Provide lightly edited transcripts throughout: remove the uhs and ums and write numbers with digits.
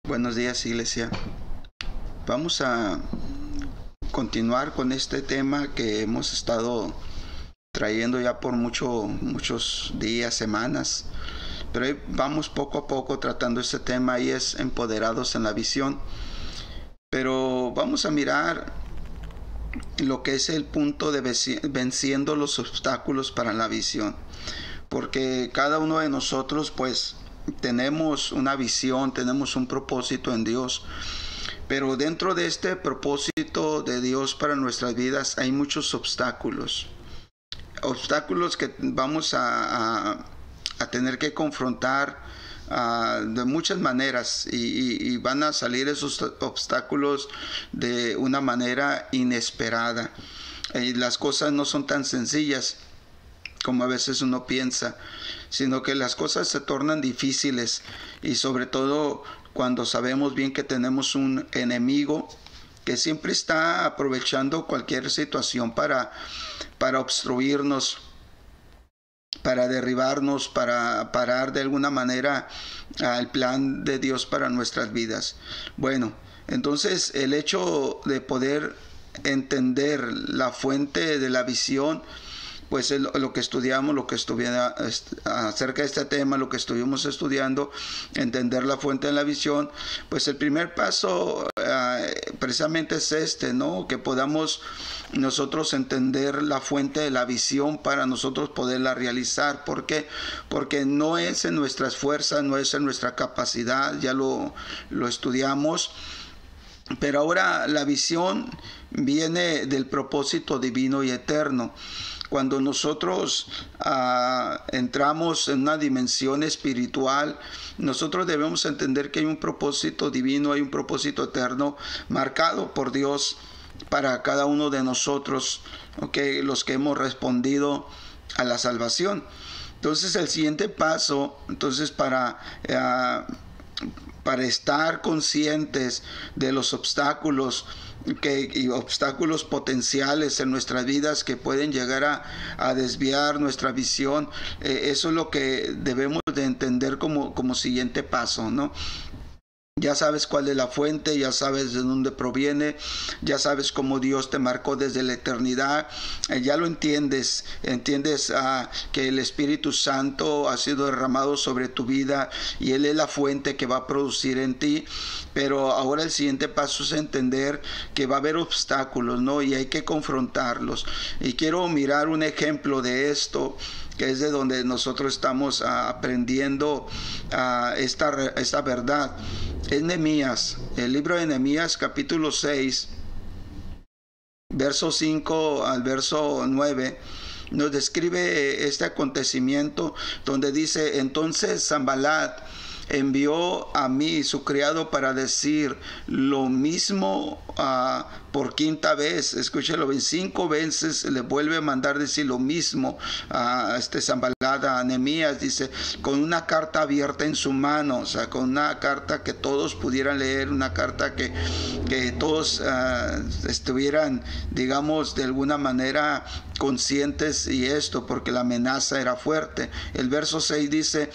Buenos días, iglesia. Vamos a continuar con este tema que hemos estado trayendo ya por muchos días, semanas. Pero ahí vamos poco a poco tratando este tema y es empoderados en la visión. Pero vamos a mirar lo que es el punto de venciendo los obstáculos para la visión. Porque cada uno de nosotros pues tenemos una visión, tenemos un propósito en Dios. Pero dentro de este propósito de Dios para nuestras vidas hay muchos obstáculos. Obstáculos que vamos a tener que confrontar de muchas maneras y van a salir esos obstáculos de una manera inesperada. Y las cosas no son tan sencillas como a veces uno piensa, sino que las cosas se tornan difíciles y sobre todo cuando sabemos bien que tenemos un enemigo que siempre está aprovechando cualquier situación para obstruirnos, para derribarnos, para parar de alguna manera el plan de Dios para nuestras vidas. Bueno, entonces el hecho de poder entender la fuente de la visión, pues es lo que estudiamos, acerca de este tema, lo que estuvimos estudiando, entender la fuente de la visión, pues el primer paso precisamente es este, ¿no? Que podamos nosotros entender la fuente de la visión para nosotros poderla realizar. ¿Por qué? Porque no es en nuestras fuerzas, no es en nuestra capacidad, ya lo estudiamos. Pero ahora la visión viene del propósito divino y eterno. Cuando nosotros entramos en una dimensión espiritual, nosotros debemos entender que hay un propósito divino, hay un propósito eterno marcado por Dios para cada uno de nosotros, ¿okay? Los que hemos respondido a la salvación. Entonces el siguiente paso, entonces para estar conscientes de los obstáculos y obstáculos potenciales en nuestras vidas que pueden llegar a desviar nuestra visión, eso es lo que debemos de entender como siguiente paso, ¿no? Ya sabes cuál es la fuente, ya sabes de dónde proviene, ya sabes cómo Dios te marcó desde la eternidad, ya lo entiendes que el Espíritu Santo ha sido derramado sobre tu vida y Él es la fuente que va a producir en ti. Pero ahora el siguiente paso es entender que va a haber obstáculos, ¿no? Y hay que confrontarlos. Y quiero mirar un ejemplo de esto, que es de donde nosotros estamos aprendiendo esta verdad. Es Nehemías, el libro de Nehemías, capítulo 6, verso 5 al verso 9, nos describe este acontecimiento donde dice: entonces Sanballat envió a mí su criado para decir lo mismo por quinta vez. Escúchelo bien, 5 veces le vuelve a mandar decir lo mismo a Sanballat, a Nehemías, dice, con una carta abierta en su mano, o sea, con una carta que todos pudieran leer, una carta que todos estuvieran, digamos, de alguna manera conscientes, y esto porque la amenaza era fuerte. El verso 6 dice: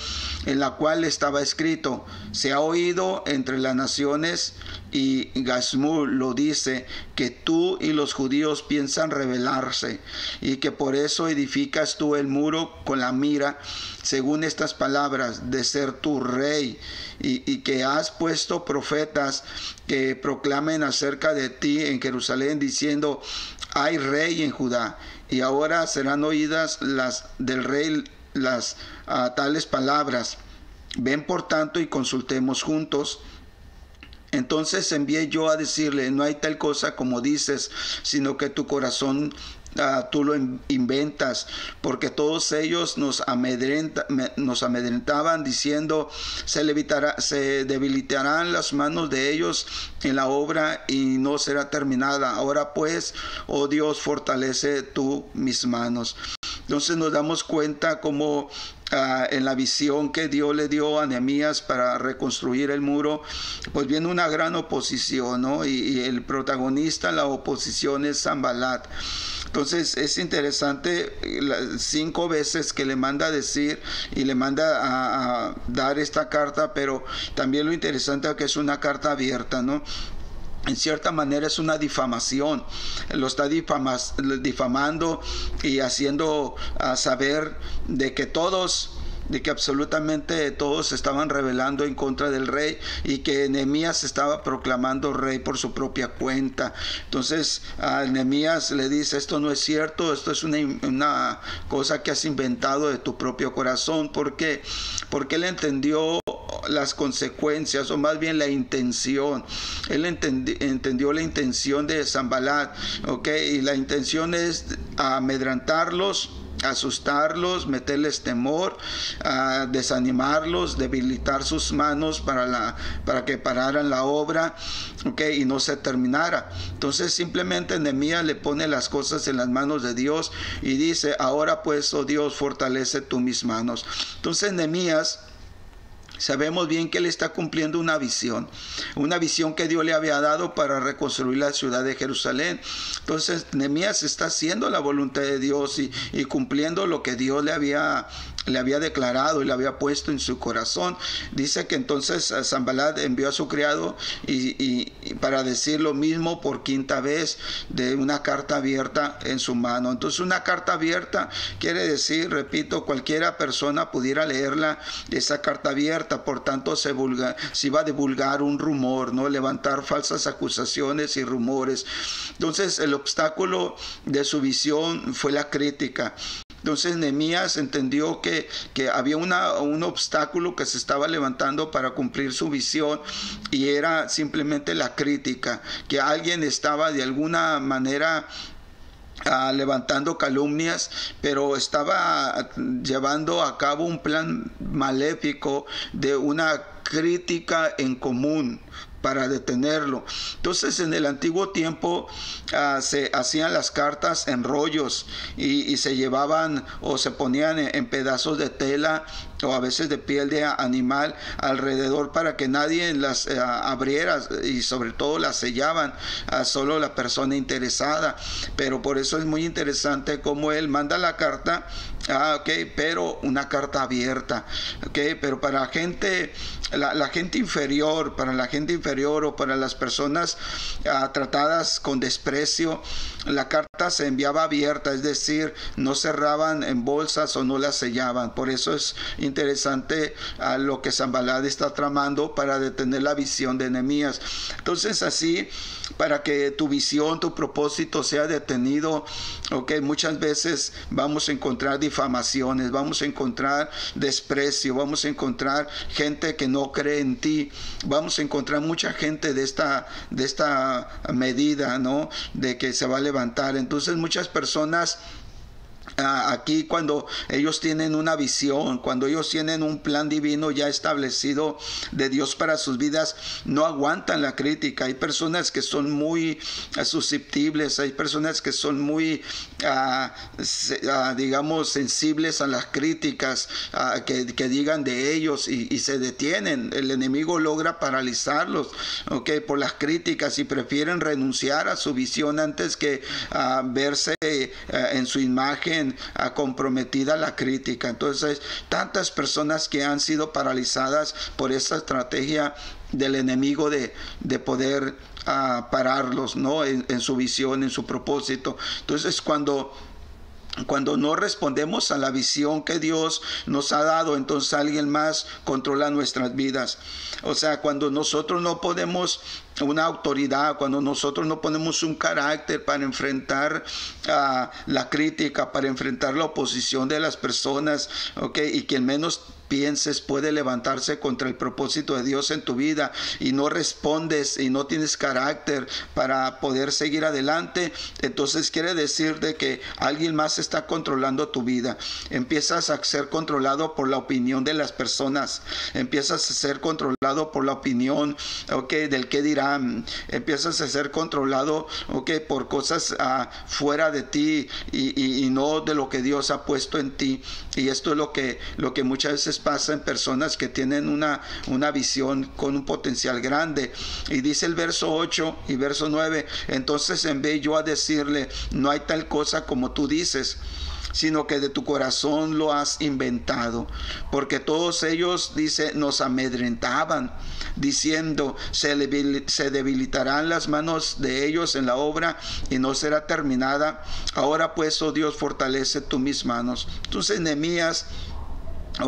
en la cual estaba escrito: se ha oído entre las naciones, y Gazmul lo dice, que tú y los judíos piensan rebelarse, y que por eso edificas tú el muro con la mira, según estas palabras, de ser tu rey, y que has puesto profetas que proclamen acerca de ti en Jerusalén, diciendo: hay rey en Judá. Y ahora serán oídas las del rey las tales palabras. Ven por tanto y consultemos juntos. Entonces envié yo a decirle: no hay tal cosa como dices, sino que tu corazón tú lo inventas, porque todos ellos nos amedrentaban diciendo: se debilitarán las manos de ellos en la obra y no será terminada. Ahora pues, oh Dios, fortalece tú mis manos. Entonces nos damos cuenta como en la visión que Dios le dio a Nehemías para reconstruir el muro, pues viene una gran oposición, ¿no? Y el protagonista en la oposición es Sanbalat. Entonces es interesante 5 veces que le manda a decir y le manda a dar esta carta, pero también lo interesante es que es una carta abierta, ¿no? En cierta manera es una difamación, lo está difamando y haciendo saber de que absolutamente todos estaban rebelando en contra del rey y que Nehemías estaba proclamando rey por su propia cuenta. Entonces Nehemías le dice: esto no es cierto, esto es una cosa que has inventado de tu propio corazón. ¿Por qué? Porque él entendió las consecuencias, o más bien la intención. Él entendió la intención de Sanbalat, y la intención es amedrantarlos, asustarlos, meterles temor, desanimarlos, debilitar sus manos para que pararan la obra, y no se terminara. Entonces simplemente Nehemías le pone las cosas en las manos de Dios y dice: ahora pues, oh Dios, fortalece tú mis manos. Entonces Nehemías, sabemos bien que él está cumpliendo una visión que Dios le había dado para reconstruir la ciudad de Jerusalén. Entonces Nehemías está haciendo la voluntad de Dios y cumpliendo lo que Dios le había declarado y le había puesto en su corazón. Dice que entonces Sanbalat envió a su criado y para decir lo mismo por 5ª vez, de una carta abierta en su mano. Entonces una carta abierta quiere decir, repito, cualquiera persona pudiera leerla, esa carta abierta. Por tanto se iba a divulgar un rumor, ¿no? Levantar falsas acusaciones y rumores. Entonces el obstáculo de su visión fue la crítica. Entonces Nehemías entendió que había un obstáculo que se estaba levantando para cumplir su visión, y era simplemente la crítica, que alguien estaba de alguna manera levantando calumnias, pero estaba llevando a cabo un plan maléfico de una crítica en común para detenerlo. Entonces en el antiguo tiempo se hacían las cartas en rollos y se llevaban o se ponían en pedazos de tela o a veces de piel de animal alrededor para que nadie las abriera, y sobre todo las sellaban solo la persona interesada. Pero por eso es muy interesante cómo él manda la carta, pero una carta abierta, pero para la gente inferior, o para las personas tratadas con desprecio, la carta se enviaba abierta, es decir, no cerraban en bolsas o no la sellaban. Por eso es interesante lo que Sanbalat está tramando para detener la visión de Nehemías. Entonces así, para que tu visión, tu propósito sea detenido, muchas veces vamos a encontrar difamaciones, vamos a encontrar desprecio, vamos a encontrar gente que no cree en ti, vamos a encontrar mucha gente de esta medida, ¿no?, de que se va a levantar. Entonces muchas personas aquí, cuando ellos tienen una visión, cuando ellos tienen un plan divino ya establecido de Dios para sus vidas, no aguantan la crítica. Hay personas que son muy susceptibles, hay personas que son muy digamos sensibles a las críticas que digan de ellos, y se detienen. El enemigo logra paralizarlos por las críticas, y prefieren renunciar a su visión antes que verse en su imagen comprometida la crítica. Entonces, tantas personas que han sido paralizadas por esta estrategia del enemigo de poder pararlos, ¿no?, en su visión, en su propósito. Entonces, cuando no respondemos a la visión que Dios nos ha dado, entonces alguien más controla nuestras vidas. O sea, cuando nosotros no podemos una autoridad, cuando nosotros no ponemos un carácter para enfrentar la crítica, para enfrentar la oposición de las personas, y quien menos pienses puede levantarse contra el propósito de Dios en tu vida, y no respondes y no tienes carácter para poder seguir adelante, entonces quiere decir de que alguien más está controlando tu vida. Empiezas a ser controlado por la opinión de las personas, empiezas a ser controlado por la opinión del qué dirán, manera empiezas a ser controlado, por cosas fuera de ti y no de lo que Dios ha puesto en ti. Y esto es lo que muchas veces pasa en personas que tienen una visión con un potencial grande. Y dice el verso 8 y verso 9: entonces envié yo a decirle, no hay tal cosa como tú dices, sino que de tu corazón lo has inventado. Porque todos ellos, dice, nos amedrentaban, diciendo, se debilitarán las manos de ellos en la obra y no será terminada. Ahora pues, oh Dios, fortalece tú mis manos. Entonces Nehemías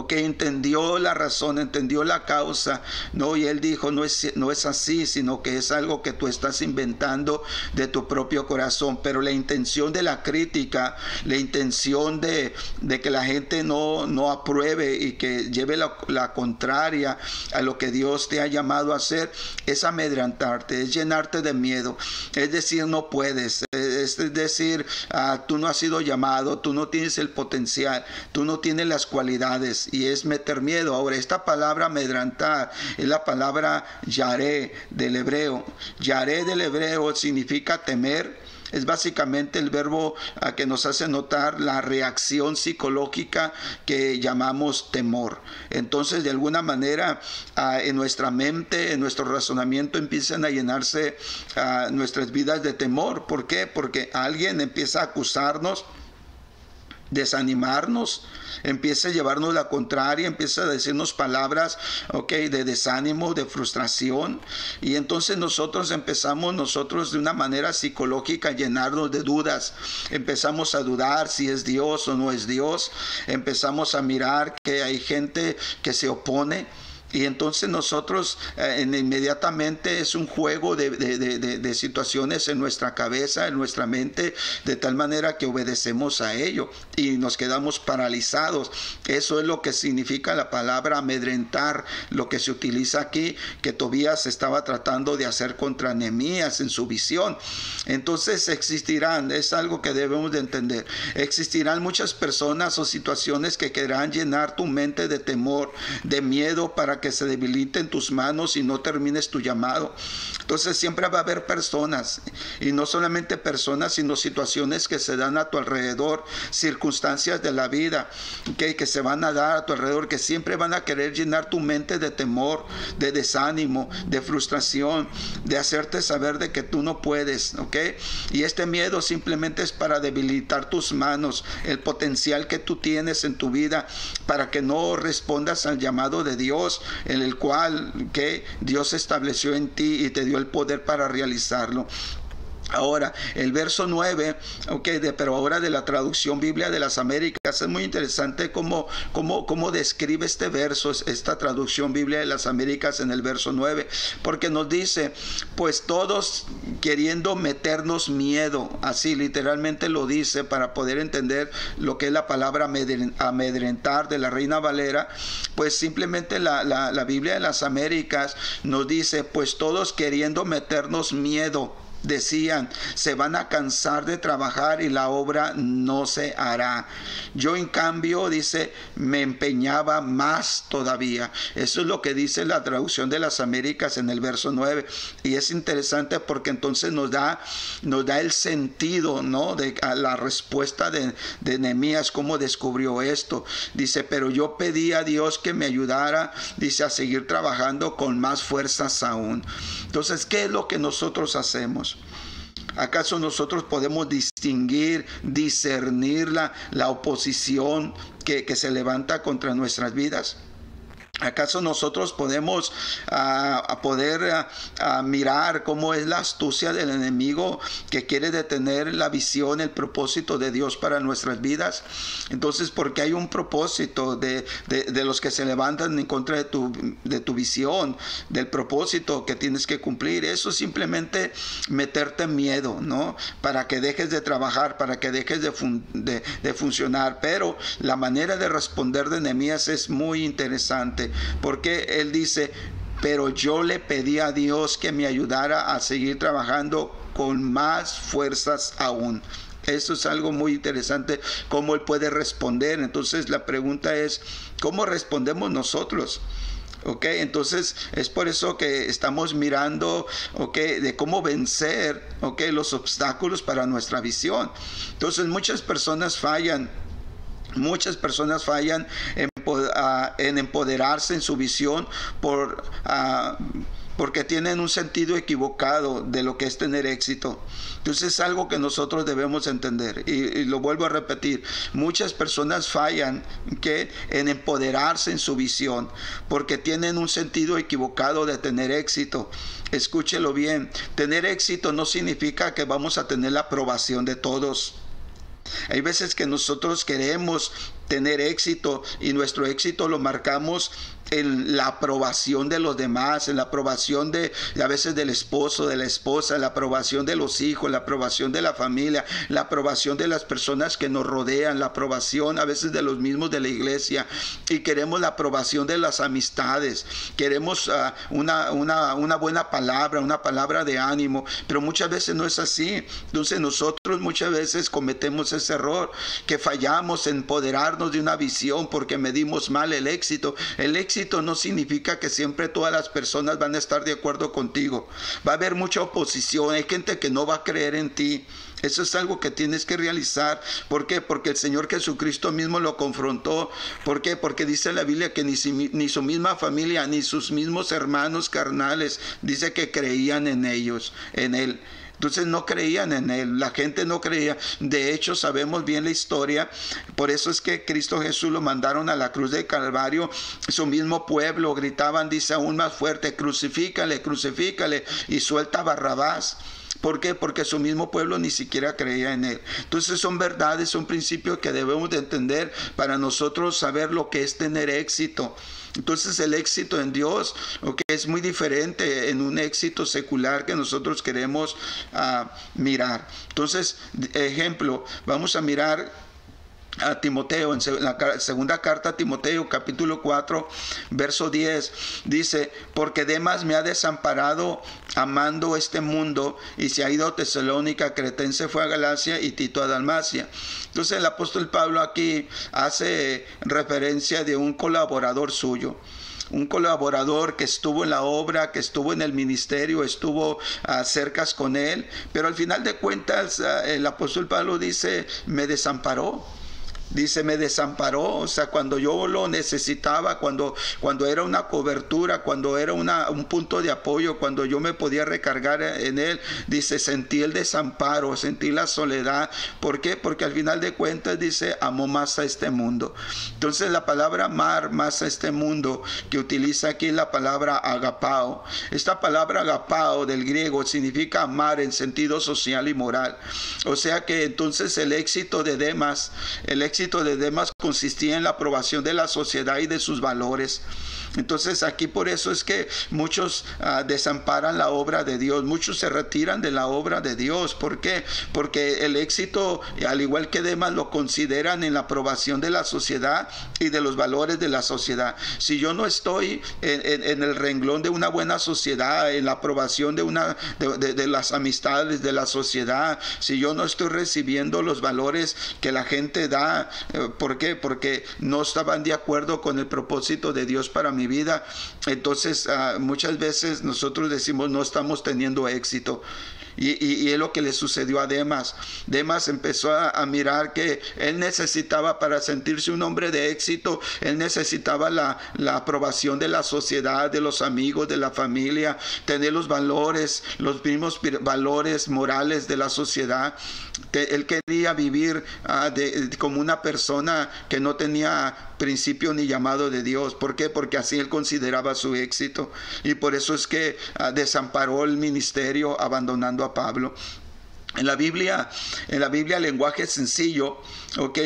entendió la razón, entendió la causa, ¿no? Y él dijo, no es así, sino que es algo que tú estás inventando de tu propio corazón. Pero la intención de la crítica, la intención de que la gente no apruebe y que lleve la contraria a lo que Dios te ha llamado a hacer, es amedrentarte, es llenarte de miedo, es decir, no puedes, es decir, tú no has sido llamado, tú no tienes el potencial, tú no tienes las cualidades, y es meter miedo. Ahora, esta palabra amedrentar es la palabra yaré del hebreo. Yaré del hebreo significa temer. Es básicamente el verbo que nos hace notar la reacción psicológica que llamamos temor. Entonces, de alguna manera, en nuestra mente, en nuestro razonamiento, empiezan a llenarse nuestras vidas de temor. ¿Por qué? Porque alguien empieza a acusarnos, desanimarnos, empieza a llevarnos la contraria, empieza a decirnos palabras de desánimo, de frustración, y entonces nosotros empezamos de una manera psicológica a llenarnos de dudas. Empezamos a dudar si es Dios o no es Dios, empezamos a mirar que hay gente que se opone. Y entonces nosotros inmediatamente es un juego de situaciones en nuestra cabeza, en nuestra mente, de tal manera que obedecemos a ello y nos quedamos paralizados. Eso es lo que significa la palabra amedrentar, lo que se utiliza aquí, que Tobías estaba tratando de hacer contra Nehemías en su visión. Entonces existirán, es algo que debemos de entender, existirán muchas personas o situaciones que querrán llenar tu mente de temor, de miedo, para que se debiliten tus manos y no termines tu llamado. Entonces siempre va a haber personas, y no solamente personas, sino situaciones que se dan a tu alrededor, circunstancias de la vida que se van a dar a tu alrededor, que siempre van a querer llenar tu mente de temor, de desánimo, de frustración, de hacerte saber de que tú no puedes, y este miedo simplemente es para debilitar tus manos, el potencial que tú tienes en tu vida, para que no respondas al llamado de Dios, en el cual Dios estableció en ti y te dio el poder para realizarlo. Ahora, el verso 9, pero ahora de la traducción Biblia de las Américas, es muy interesante cómo describe este verso, esta traducción Biblia de las Américas en el verso 9, porque nos dice, pues todos queriendo meternos miedo, así literalmente lo dice, para poder entender lo que es la palabra amedrentar de la Reina Valera. Pues simplemente la Biblia de las Américas nos dice, pues todos queriendo meternos miedo, decían, se van a cansar de trabajar y la obra no se hará. Yo en cambio, dice, me empeñaba más todavía. Eso es lo que dice la traducción de las Américas en el verso 9. Y es interesante porque entonces nos da el sentido, ¿no?, de la respuesta de Nehemías, cómo descubrió esto. Dice, pero yo pedí a Dios que me ayudara, dice, a seguir trabajando con más fuerzas aún. Entonces, ¿qué es lo que nosotros hacemos? ¿Acaso nosotros podemos distinguir, discernir la oposición que se levanta contra nuestras vidas? ¿Acaso nosotros podemos mirar cómo es la astucia del enemigo que quiere detener la visión, el propósito de Dios para nuestras vidas? Entonces, porque hay un propósito de los que se levantan en contra de tu visión, del propósito que tienes que cumplir. Eso es simplemente meterte miedo, ¿no?, para que dejes de trabajar, para que dejes de funcionar. Pero la manera de responder de Nehemías es muy interesante, porque él dice, pero yo le pedí a Dios que me ayudara a seguir trabajando con más fuerzas aún. Eso es algo muy interesante, cómo él puede responder. Entonces la pregunta es, ¿cómo respondemos nosotros? ¿ok? Entonces es por eso que estamos mirando, ¿ok?, de cómo vencer, ¿ok?, los obstáculos para nuestra visión. Entonces muchas personas fallan en empoderarse en su visión porque tienen un sentido equivocado de lo que es tener éxito. Entonces es algo que nosotros debemos entender. Y lo vuelvo a repetir, muchas personas fallan en empoderarse en su visión porque tienen un sentido equivocado de tener éxito. Escúchelo bien, tener éxito no significa que vamos a tener la aprobación de todos. Hay veces que nosotros queremos tener éxito y nuestro éxito lo marcamos en la aprobación de los demás, en la aprobación a veces del esposo, de la esposa, la aprobación de los hijos, la aprobación de la familia, la aprobación de las personas que nos rodean, la aprobación a veces de los mismos de la iglesia, y queremos la aprobación de las amistades, queremos una buena palabra, una palabra de ánimo, pero muchas veces no es así. Entonces nosotros muchas veces cometemos ese error, que fallamos en empoderarnos de una visión porque medimos mal el éxito. El éxito no significa que siempre todas las personas van a estar de acuerdo contigo. Va a haber mucha oposición, hay gente que no va a creer en ti. Eso es algo que tienes que realizar. ¿Por qué? Porque el Señor Jesucristo mismo lo confrontó. ¿Por qué? Porque dice la Biblia que ni su misma familia, ni sus mismos hermanos carnales, dice que creían en ellos, en Él. Entonces no creían en Él, la gente no creía. De hecho, sabemos bien la historia. Por eso es que Cristo Jesús lo mandaron a la cruz del Calvario. Su mismo pueblo gritaban, dice aún más fuerte, crucifícale, crucifícale, y suelta a Barrabás. ¿Por qué? Porque su mismo pueblo ni siquiera creía en Él. Entonces son verdades, son principios que debemos de entender para nosotros saber lo que es tener éxito. Entonces el éxito en Dios, okay, es muy diferente en un éxito secular que nosotros queremos mirar. Entonces, ejemplo, vamos a mirar a Timoteo, en la segunda carta a Timoteo, capítulo 4, verso 10, dice: porque Demas me ha desamparado amando este mundo, y se ha ido a Tesalónica, Cretense fue a Galacia, y Tito a Dalmacia. Entonces el apóstol Pablo aquí hace referencia de un colaborador suyo. Un colaborador que estuvo en la obra, que estuvo en el ministerio, estuvo cerca con él, pero al final de cuentas el apóstol Pablo dice: me desamparó. Dice, me desamparó, o sea, cuando yo lo necesitaba, cuando era una cobertura, cuando era un punto de apoyo, cuando yo me podía recargar en él, dice, sentí el desamparo, sentí la soledad. ¿Por qué? Porque al final de cuentas, dice, amó más a este mundo. Entonces la palabra amar más a este mundo que utiliza aquí es la palabra agapao. Esta palabra agapao del griego significa amar en sentido social y moral. O sea que entonces el éxito de Demas consistía en la aprobación de la sociedad y de sus valores. Entonces aquí por eso es que muchos desamparan la obra de Dios, muchos se retiran de la obra de Dios. ¿Por qué? Porque el éxito, al igual que Demas, lo consideran en la aprobación de la sociedad y de los valores de la sociedad. Si yo no estoy en el renglón de una buena sociedad, en la aprobación de las amistades de la sociedad, si yo no estoy recibiendo los valores que la gente da, ¿por qué? Porque no estaban de acuerdo con el propósito de Dios para mi vida. Entonces muchas veces nosotros decimos no estamos teniendo éxito. Y es lo que le sucedió a Demas. Demas empezó a mirar que él necesitaba, para sentirse un hombre de éxito, él necesitaba la aprobación de la sociedad, de los amigos, de la familia, tener los valores, los mismos valores morales de la sociedad. Él quería vivir como una persona que no tenía principio ni llamado de Dios. ¿Por qué? Porque así él consideraba su éxito, y por eso es que desamparó el ministerio, abandonando a Pablo. En la Biblia, lenguaje sencillo,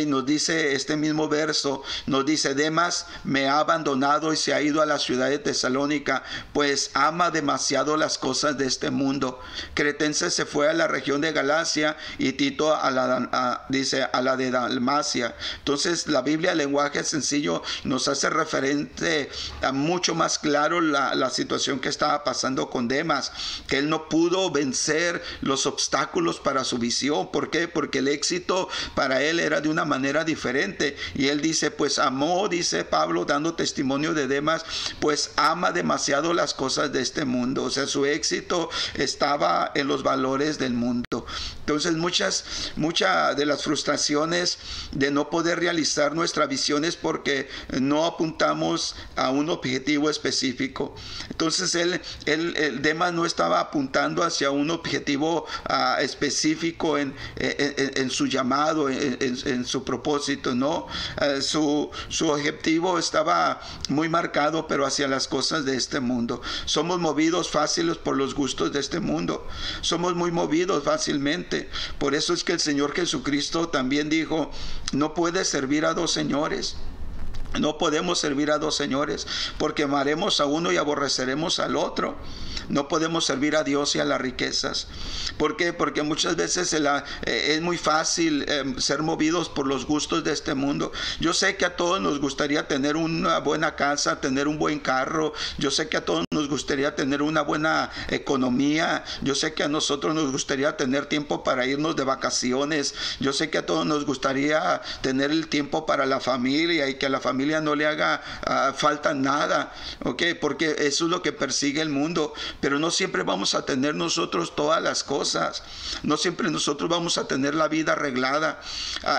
nos dice este mismo verso, nos dice: Demas me ha abandonado y se ha ido a la ciudad de Tesalónica, pues ama demasiado las cosas de este mundo. Cretense se fue a la región de Galacia, y Tito a la de Dalmacia. Entonces la Biblia, lenguaje sencillo, nos hace referente a mucho más claro la situación que estaba pasando con Demas, que él no pudo vencer los obstáculos movidos para su visión. ¿Por qué? Porque el éxito para él era de una manera diferente. Y él dice, pues amó, dice Pablo, dando testimonio de Demas, pues ama demasiado las cosas de este mundo. O sea, su éxito estaba en los valores del mundo. Entonces muchas de las frustraciones de no poder realizar nuestra visión es porque no apuntamos a un objetivo específico. Entonces el Demas no estaba apuntando hacia un objetivo específico en su llamado, en su propósito, ¿no? Su objetivo estaba muy marcado, pero hacia las cosas de este mundo. Somos movidos fáciles por los gustos de este mundo. Somos muy movidos fácilmente. Por eso es que el Señor Jesucristo también dijo, no puedes servir a dos señores. No podemos servir a dos señores, porque amaremos a uno y aborreceremos al otro. No podemos servir a Dios y a las riquezas. ¿Por qué? Porque muchas veces es muy fácil ser movidos por los gustos de este mundo. Yo sé que a todos nos gustaría tener una buena casa, tener un buen carro. Yo sé que a todos nos gustaría tener una buena economía. Yo sé que a nosotros nos gustaría tener tiempo para irnos de vacaciones. Yo sé que a todos nos gustaría tener el tiempo para la familia y que a la familia no le haga falta nada. ¿Ok? Porque eso es lo que persigue el mundo. Pero no siempre vamos a tener nosotros todas las cosas. No siempre nosotros vamos a tener la vida arreglada.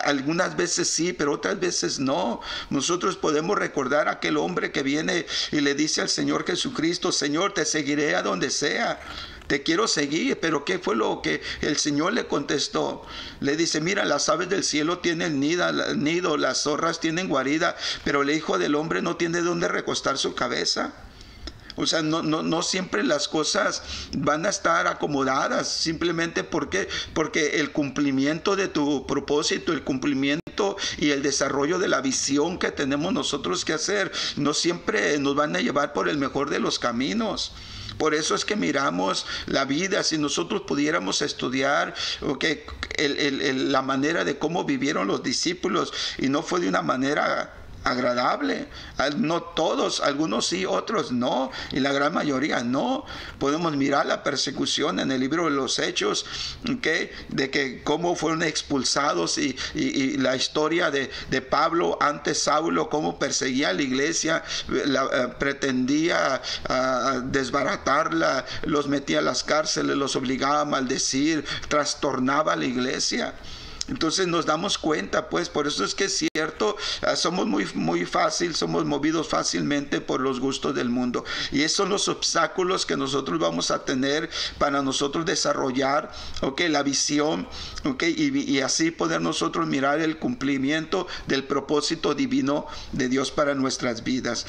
Algunas veces sí, pero otras veces no. Nosotros podemos recordar a aquel hombre que viene y le dice al Señor Jesucristo, Señor, te seguiré a donde sea. Te quiero seguir, pero ¿qué fue lo que el Señor le contestó? Le dice, mira, las aves del cielo tienen nido, las zorras tienen guarida, pero el Hijo del Hombre no tiene dónde recostar su cabeza. O sea, no siempre las cosas van a estar acomodadas, simplemente porque el cumplimiento de tu propósito, el cumplimiento y el desarrollo de la visión que tenemos nosotros que hacer, no siempre nos van a llevar por el mejor de los caminos. Por eso es que miramos la vida. Si nosotros pudiéramos estudiar la manera de cómo vivieron los discípulos, y no fue de una manera agradable. No todos, algunos sí, otros no, y la gran mayoría no. Podemos mirar la persecución en el libro de los Hechos, de que cómo fueron expulsados y la historia de Pablo ante Saulo, cómo perseguía a la iglesia, pretendía desbaratarla, los metía a las cárceles, los obligaba a maldecir, trastornaba a la iglesia. Entonces nos damos cuenta, pues, por eso es que es cierto, somos somos movidos fácilmente por los gustos del mundo. Y esos son los obstáculos que nosotros vamos a tener para nosotros desarrollar, la visión, y así poder nosotros mirar el cumplimiento del propósito divino de Dios para nuestras vidas.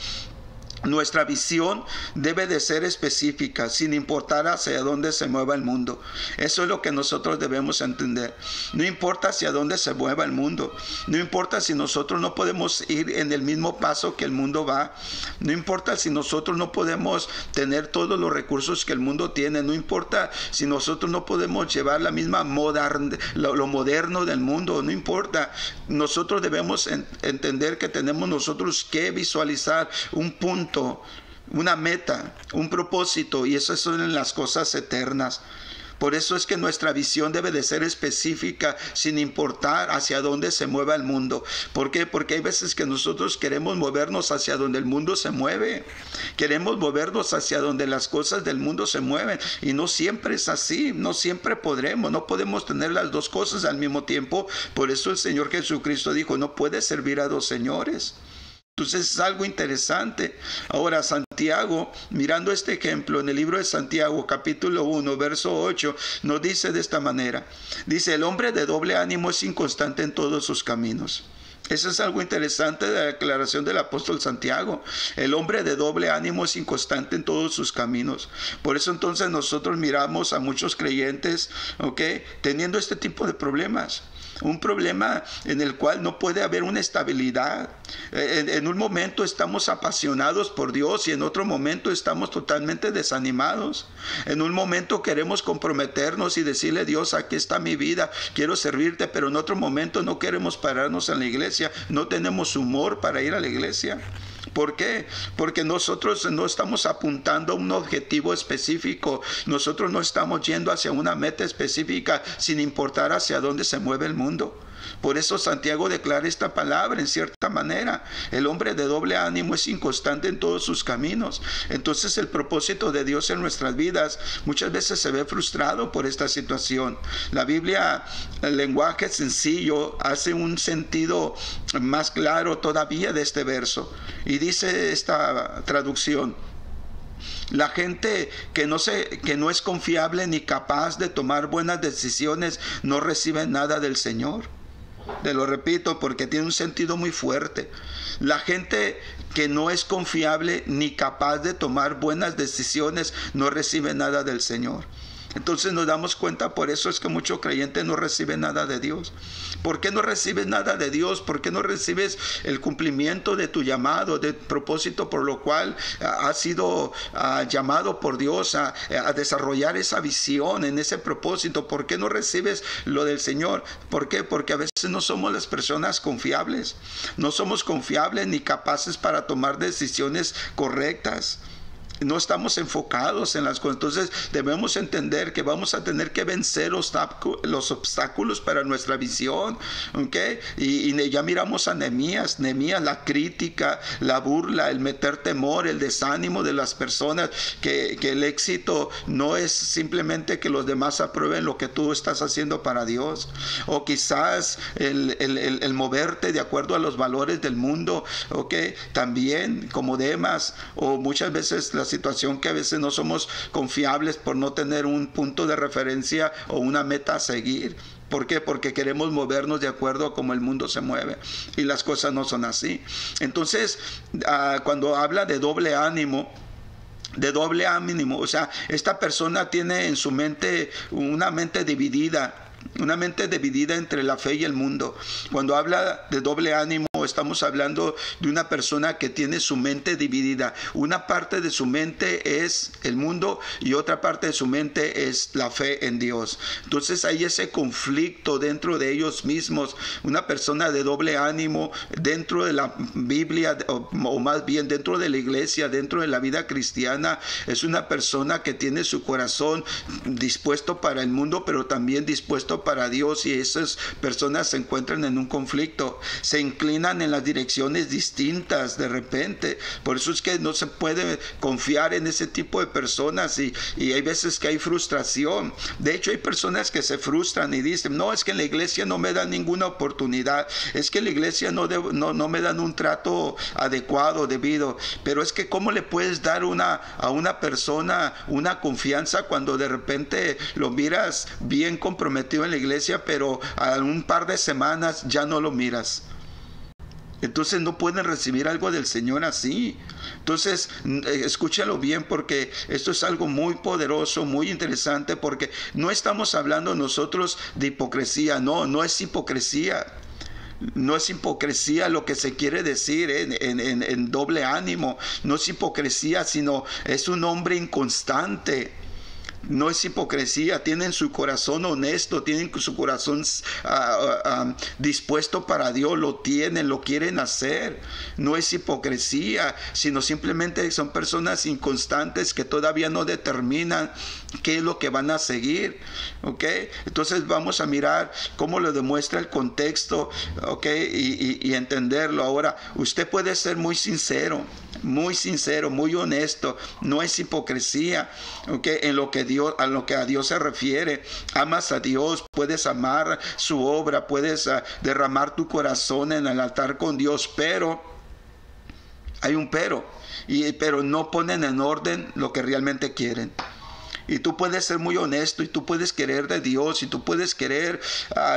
Nuestra visión debe de ser específica, sin importar hacia dónde se mueva el mundo. Eso es lo que nosotros debemos entender. No importa hacia dónde se mueva el mundo. No importa si nosotros no podemos ir en el mismo paso que el mundo va. No importa si nosotros no podemos tener todos los recursos que el mundo tiene. No importa si nosotros no podemos llevar la misma lo moderno del mundo. No importa. Nosotros debemos entender que tenemos nosotros que visualizar un punto, una meta, un propósito, y eso son las cosas eternas. Por eso es que nuestra visión debe de ser específica, sin importar hacia dónde se mueva el mundo. ¿Por qué? Porque hay veces que nosotros queremos movernos hacia donde el mundo se mueve. Queremos movernos hacia donde las cosas del mundo se mueven. Y no siempre es así. No siempre podremos. No podemos tener las dos cosas al mismo tiempo. Por eso el Señor Jesucristo dijo, no puedes servir a dos señores. Entonces es algo interesante. Ahora Santiago, mirando este ejemplo en el libro de Santiago, capítulo 1, verso 8, nos dice de esta manera. Dice, el hombre de doble ánimo es inconstante en todos sus caminos. Eso es algo interesante de la declaración del apóstol Santiago. El hombre de doble ánimo es inconstante en todos sus caminos. Por eso entonces nosotros miramos a muchos creyentes, teniendo este tipo de problemas. Un problema en el cual no puede haber una estabilidad. En un momento estamos apasionados por Dios y en otro momento estamos totalmente desanimados. En un momento queremos comprometernos y decirle, Dios, aquí está mi vida, quiero servirte, pero en otro momento no queremos pararnos en la iglesia, no tenemos humor para ir a la iglesia. ¿Por qué? Porque nosotros no estamos apuntando a un objetivo específico. Nosotros no estamos yendo hacia una meta específica sin importar hacia dónde se mueve el mundo. Por eso Santiago declara esta palabra en cierta manera. El hombre de doble ánimo es inconstante en todos sus caminos. Entonces el propósito de Dios en nuestras vidas muchas veces se ve frustrado por esta situación. La Biblia, el lenguaje sencillo, hace un sentido más claro todavía de este verso. Y dice esta traducción: la gente que no es confiable ni capaz de tomar buenas decisiones no recibe nada del Señor. Te lo repito porque tiene un sentido muy fuerte. La gente que no es confiable ni capaz de tomar buenas decisiones no recibe nada del Señor. Entonces nos damos cuenta, por eso es que muchos creyentes no reciben nada de Dios. ¿Por qué no recibes nada de Dios? ¿Por qué no recibes el cumplimiento de tu llamado, del propósito por lo cual has sido llamado por Dios a desarrollar esa visión en ese propósito? ¿Por qué no recibes lo del Señor? ¿Por qué? Porque a veces no somos las personas confiables. No somos confiables ni capaces para tomar decisiones correctas. No estamos enfocados en las cosas. Entonces debemos entender que vamos a tener que vencer los obstáculos para nuestra visión, ¿okay? Y ya miramos a Nehemías, la crítica, la burla, el meter temor, el desánimo de las personas, que el éxito no es simplemente que los demás aprueben lo que tú estás haciendo para Dios, o quizás el moverte de acuerdo a los valores del mundo, ¿okay? También como Demas, o muchas veces la situación que a veces no somos confiables por no tener un punto de referencia o una meta a seguir. ¿Por qué? Porque queremos movernos de acuerdo a cómo el mundo se mueve y las cosas no son así. Entonces, cuando habla de doble ánimo, o sea, esta persona tiene en su mente una mente dividida entre la fe y el mundo. Cuando habla de doble ánimo, estamos hablando de una persona que tiene su mente dividida. Una parte de su mente es el mundo y otra parte de su mente es la fe en Dios. Entonces hay ese conflicto dentro de ellos mismos. Una persona de doble ánimo dentro de la Biblia, o más bien dentro de la iglesia, dentro de la vida cristiana, es una persona que tiene su corazón dispuesto para el mundo, pero también dispuesto para Dios, y esas personas se encuentran en un conflicto, se inclinan en las direcciones distintas de repente. Por eso es que no se puede confiar en ese tipo de personas, y hay veces que hay frustración. De hecho, hay personas que se frustran y dicen: no, es que en la iglesia no me dan ninguna oportunidad, es que en la iglesia no me dan un trato adecuado, debido. Pero es que ¿cómo le puedes dar a una persona una confianza cuando de repente lo miras bien comprometido en la iglesia, pero a un par de semanas ya no lo miras? Entonces no pueden recibir algo del Señor así. Entonces escúchalo bien, porque esto es algo muy poderoso, muy interesante, porque no estamos hablando nosotros de hipocresía. No es hipocresía. No es hipocresía lo que se quiere decir en doble ánimo. No es hipocresía, sino es un hombre inconstante. No es hipocresía, tienen su corazón honesto, tienen su corazón dispuesto para Dios, lo quieren hacer. No es hipocresía, sino simplemente son personas inconstantes que todavía no determinan qué es lo que van a seguir, ¿ok? Entonces vamos a mirar cómo lo demuestra el contexto, ¿ok? Y entenderlo. Ahora, usted puede ser muy sincero, muy honesto. No es hipocresía, ¿ok? A lo que a Dios se refiere. Amas a Dios, puedes amar su obra, puedes derramar tu corazón en el altar con Dios, pero hay un pero no ponen en orden lo que realmente quieren. Y tú puedes ser muy honesto, y tú puedes querer de Dios, y tú puedes querer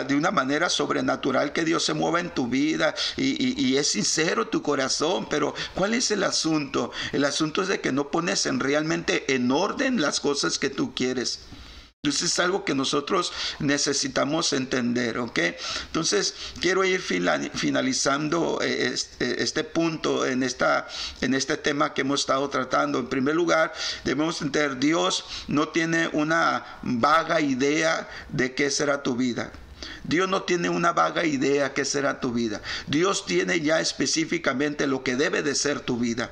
de una manera sobrenatural que Dios se mueva en tu vida, y es sincero tu corazón. Pero ¿cuál es el asunto? El asunto es de que no pones realmente en orden las cosas que tú quieres. Entonces es algo que nosotros necesitamos entender, ¿ok? Entonces quiero ir finalizando este punto en este tema que hemos estado tratando. En primer lugar, debemos entender: Dios no tiene una vaga idea de qué será tu vida. Dios no tiene una vaga idea qué será tu vida. Dios tiene ya específicamente lo que debe de ser tu vida.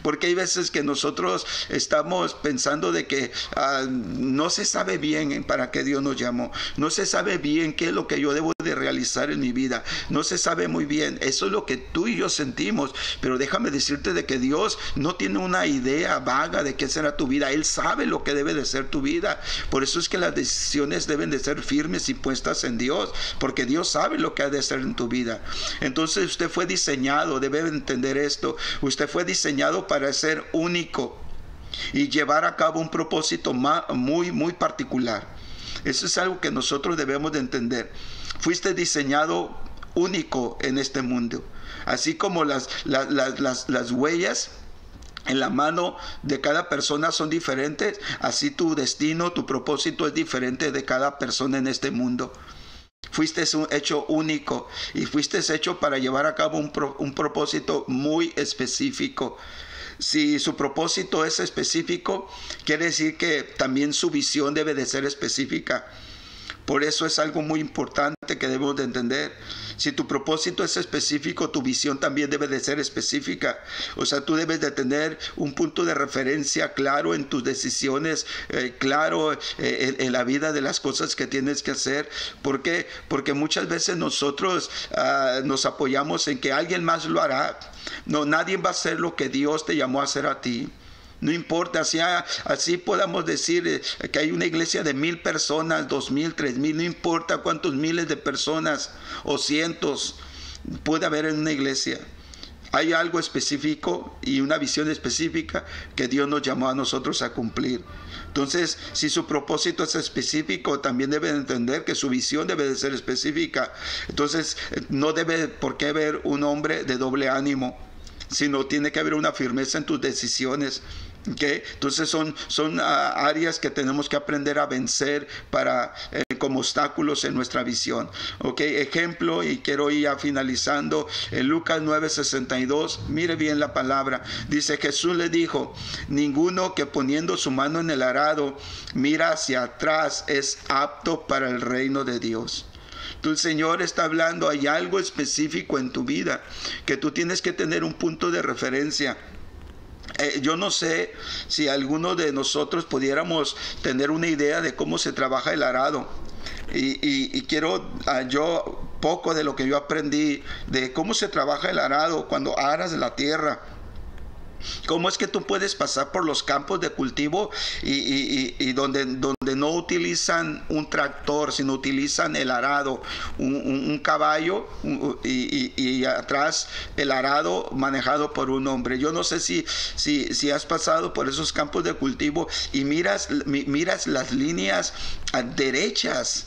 Porque hay veces que nosotros estamos pensando de que no se sabe bien para qué Dios nos llamó. No se sabe bien qué es lo que yo debo de realizar en mi vida. No se sabe muy bien. Eso es lo que tú y yo sentimos. Pero déjame decirte de que Dios no tiene una idea vaga de qué será tu vida. Él sabe lo que debe de ser tu vida. Por eso es que las decisiones deben de ser firmes y puestas en Dios. Porque Dios sabe lo que ha de ser en tu vida. Entonces usted fue diseñado, debe entender esto. Usted fue diseñado para ser único y llevar a cabo un propósito muy particular. Eso es algo que nosotros debemos de entender. Fuiste diseñado único en este mundo. Así como las huellas en la mano de cada persona son diferentes, así tu destino, tu propósito es diferente de cada persona en este mundo. Fuiste hecho único y fuiste hecho para llevar a cabo un propósito muy específico. Si su propósito es específico, quiere decir que también su visión debe de ser específica. Por eso es algo muy importante que debemos de entender. Si tu propósito es específico, tu visión también debe de ser específica. O sea, tú debes de tener un punto de referencia claro en tus decisiones, claro en la vida de las cosas que tienes que hacer. ¿Por qué? Porque muchas veces nosotros nos apoyamos en que alguien más lo hará. No, nadie va a hacer lo que Dios te llamó a hacer a ti. No importa, así podamos decir que hay una iglesia de 1000 personas, 2000, 3000, no importa cuántos miles de personas o cientos puede haber en una iglesia. Hay algo específico y una visión específica que Dios nos llamó a nosotros a cumplir. Entonces, si su propósito es específico, también debe entender que su visión debe de ser específica. Entonces, no debe por qué haber un hombre de doble ánimo, sino tiene que haber una firmeza en tus decisiones. ¿Okay? Entonces son áreas que tenemos que aprender a vencer como obstáculos en nuestra visión. ¿Okay? Ejemplo, y quiero ir ya finalizando, en Lucas 9:62, mire bien la palabra, dice: Jesús le dijo, ninguno que poniendo su mano en el arado mira hacia atrás es apto para el reino de Dios. El Señor está hablando, hay algo específico en tu vida que tú tienes que tener un punto de referencia. Yo no sé si alguno de nosotros pudiéramos tener una idea de cómo se trabaja el arado. Y quiero yo poco de lo que yo aprendí de cómo se trabaja el arado cuando aras la tierra. ¿Cómo es que tú puedes pasar por los campos de cultivo y donde no utilizan un tractor, sino utilizan el arado, un caballo y atrás el arado manejado por un hombre? Yo no sé si has pasado por esos campos de cultivo y miras las líneas derechas.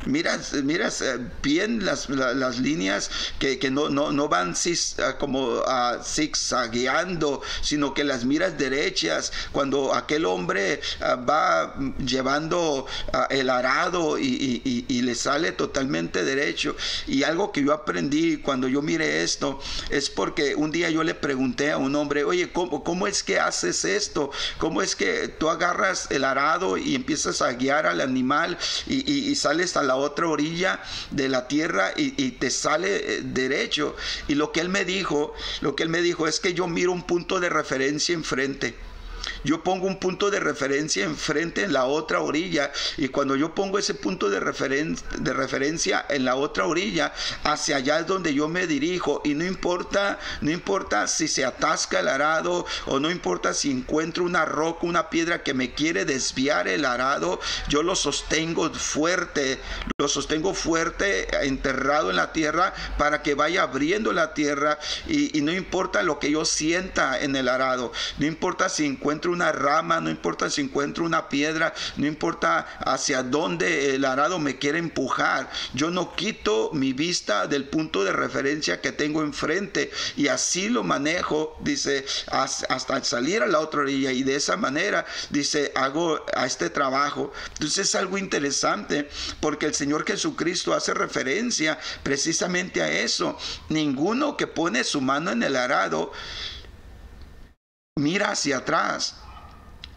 Miras bien las líneas que no van como zigzagueando, sino que las miras derechas. Cuando aquel hombre va llevando el arado y le sale totalmente derecho. Y algo que yo aprendí cuando yo miré esto es porque un día yo le pregunté a un hombre: oye, ¿cómo es que haces esto? ¿Cómo es que tú agarras el arado y empiezas a guiar al animal y sales a la otra orilla de la tierra y te sale derecho? Y lo que él me dijo es que yo miro un punto de referencia enfrente. Yo pongo un punto de referencia enfrente en la otra orilla, y cuando yo pongo ese punto de referencia en la otra orilla, hacia allá es donde yo me dirijo. Y no importa si se atasca el arado, o no importa si encuentro una roca, una piedra que me quiere desviar el arado, yo lo sostengo fuerte, enterrado en la tierra, para que vaya abriendo la tierra. Y no importa lo que yo sienta en el arado, no importa si encuentro una rama, no importa si encuentro una piedra, no importa hacia dónde el arado me quiere empujar, yo no quito mi vista del punto de referencia que tengo enfrente, y así lo manejo, dice, hasta salir a la otra orilla. Y de esa manera, dice, hago a este trabajo. Entonces es algo interesante, porque el Señor Jesucristo hace referencia precisamente a eso. Ninguno que pone su mano en el arado mira hacia atrás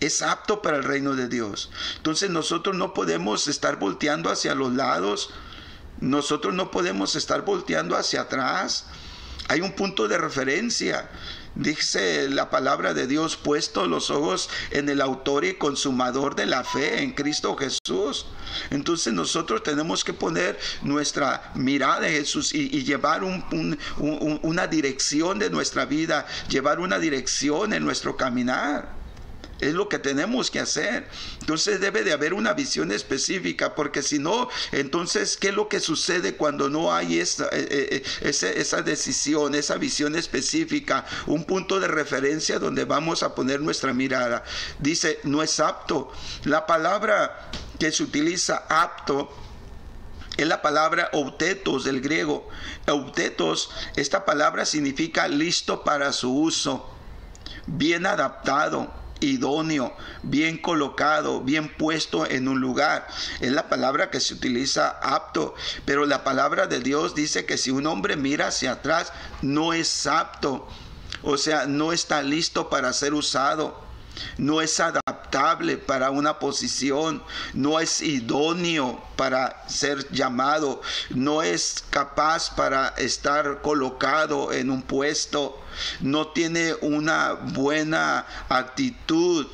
es apto para el reino de Dios. Entonces nosotros no podemos estar volteando hacia los lados Nosotros no podemos estar volteando hacia atrás. Hay un punto de referencia. Dice la palabra de Dios, puesto los ojos en el autor y consumador de la fe, en Cristo Jesús. Entonces nosotros tenemos que poner nuestra mirada en Jesús y llevar una dirección de nuestra vida, llevar una dirección en nuestro caminar. Es lo que tenemos que hacer. Entonces debe de haber una visión específica, porque si no, entonces, ¿qué es lo que sucede cuando no hay esa decisión, esa visión específica, un punto de referencia donde vamos a poner nuestra mirada? Dice, no es apto. La palabra que se utiliza, apto, es la palabra eutetos del griego. Eutetos, esta palabra significa listo para su uso, bien adaptado, idóneo, bien colocado, bien puesto en un lugar. Es la palabra que se utiliza, apto. Pero la palabra de Dios dice que si un hombre mira hacia atrás, no es apto. O sea, no está listo para ser usado. No es adaptable para una posición, no es idóneo para ser llamado, no es capaz para estar colocado en un puesto, no tiene una buena actitud,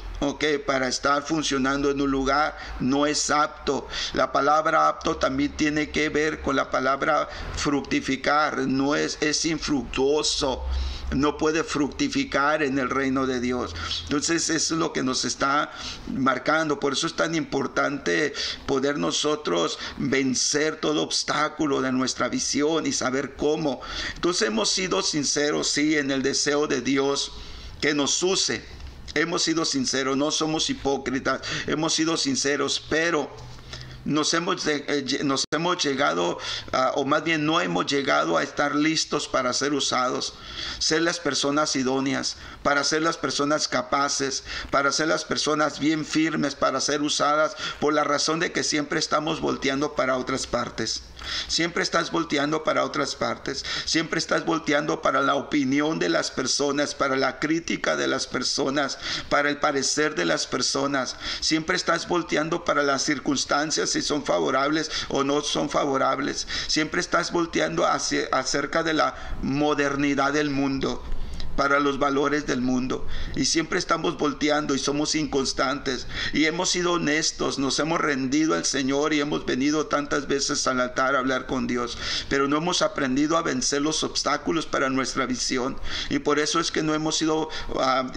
para estar funcionando en un lugar, no es apto. La palabra apto también tiene que ver con la palabra fructificar, no es infructuoso. No puede fructificar en el reino de Dios. Entonces eso es lo que nos está marcando. Por eso es tan importante poder nosotros vencer todo obstáculo de nuestra visión y saber cómo. Entonces hemos sido sinceros, sí, en el deseo de Dios que nos use. Hemos sido sinceros, no somos hipócritas, hemos sido sinceros, pero nos hemos llegado, o más bien no hemos llegado a estar listos para ser usados, ser las personas idóneas, para ser las personas capaces, para ser las personas bien firmes, para ser usadas, por la razón de que siempre estamos volteando para otras partes. Siempre estás volteando para otras partes, siempre estás volteando para la opinión de las personas, para la crítica de las personas, para el parecer de las personas. Siempre estás volteando para las circunstancias, si son favorables o no son favorables. Siempre estás volteando acerca de la modernidad del mundo, para los valores del mundo, y siempre estamos volteando y somos inconstantes, y hemos sido honestos, nos hemos rendido al Señor y hemos venido tantas veces al altar a hablar con Dios, pero no hemos aprendido a vencer los obstáculos para nuestra visión, y por eso es que no hemos sido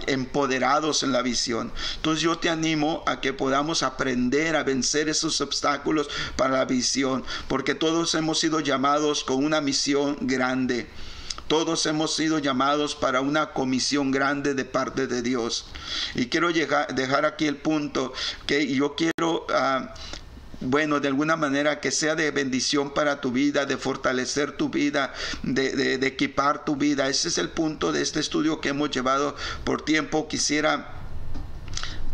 empoderados en la visión. Entonces yo te animo a que podamos aprender a vencer esos obstáculos para la visión, porque todos hemos sido llamados con una misión grande. Todos hemos sido llamados para una comisión grande de parte de Dios. Y quiero dejar aquí el punto que yo quiero, de alguna manera que sea de bendición para tu vida, de fortalecer tu vida, de equipar tu vida. Ese es el punto de este estudio que hemos llevado por tiempo.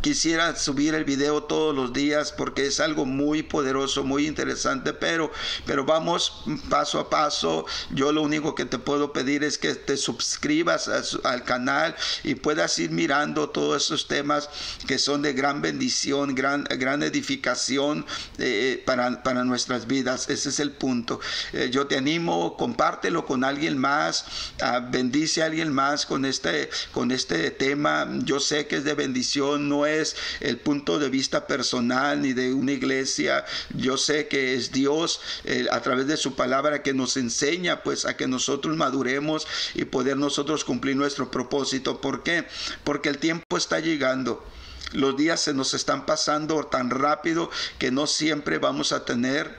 Quisiera subir el video todos los días porque es algo muy poderoso, muy interesante, pero vamos paso a paso. Yo lo único que te puedo pedir es que te suscribas al canal y puedas ir mirando todos esos temas que son de gran bendición, gran edificación para nuestras vidas. Ese es el punto. Yo te animo, compártelo con alguien más, bendice a alguien más con este tema. Yo sé que es de bendición, no es el punto de vista personal ni de una iglesia. Yo sé que es Dios a través de su palabra que nos enseña pues a que nosotros maduremos y poder nosotros cumplir nuestro propósito. ¿Por qué? Porque el tiempo está llegando. Los días se nos están pasando tan rápido que no siempre vamos a tener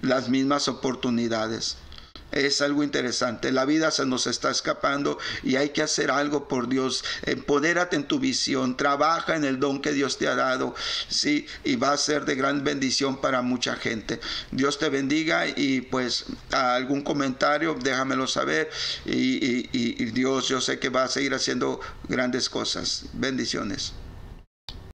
las mismas oportunidades. Es algo interesante. La vida se nos está escapando y hay que hacer algo por Dios. Empodérate en tu visión, trabaja en el don que Dios te ha dado, ¿sí? Y va a ser de gran bendición para mucha gente. Dios te bendiga y pues algún comentario déjamelo saber y Dios, yo sé que va a seguir haciendo grandes cosas. Bendiciones.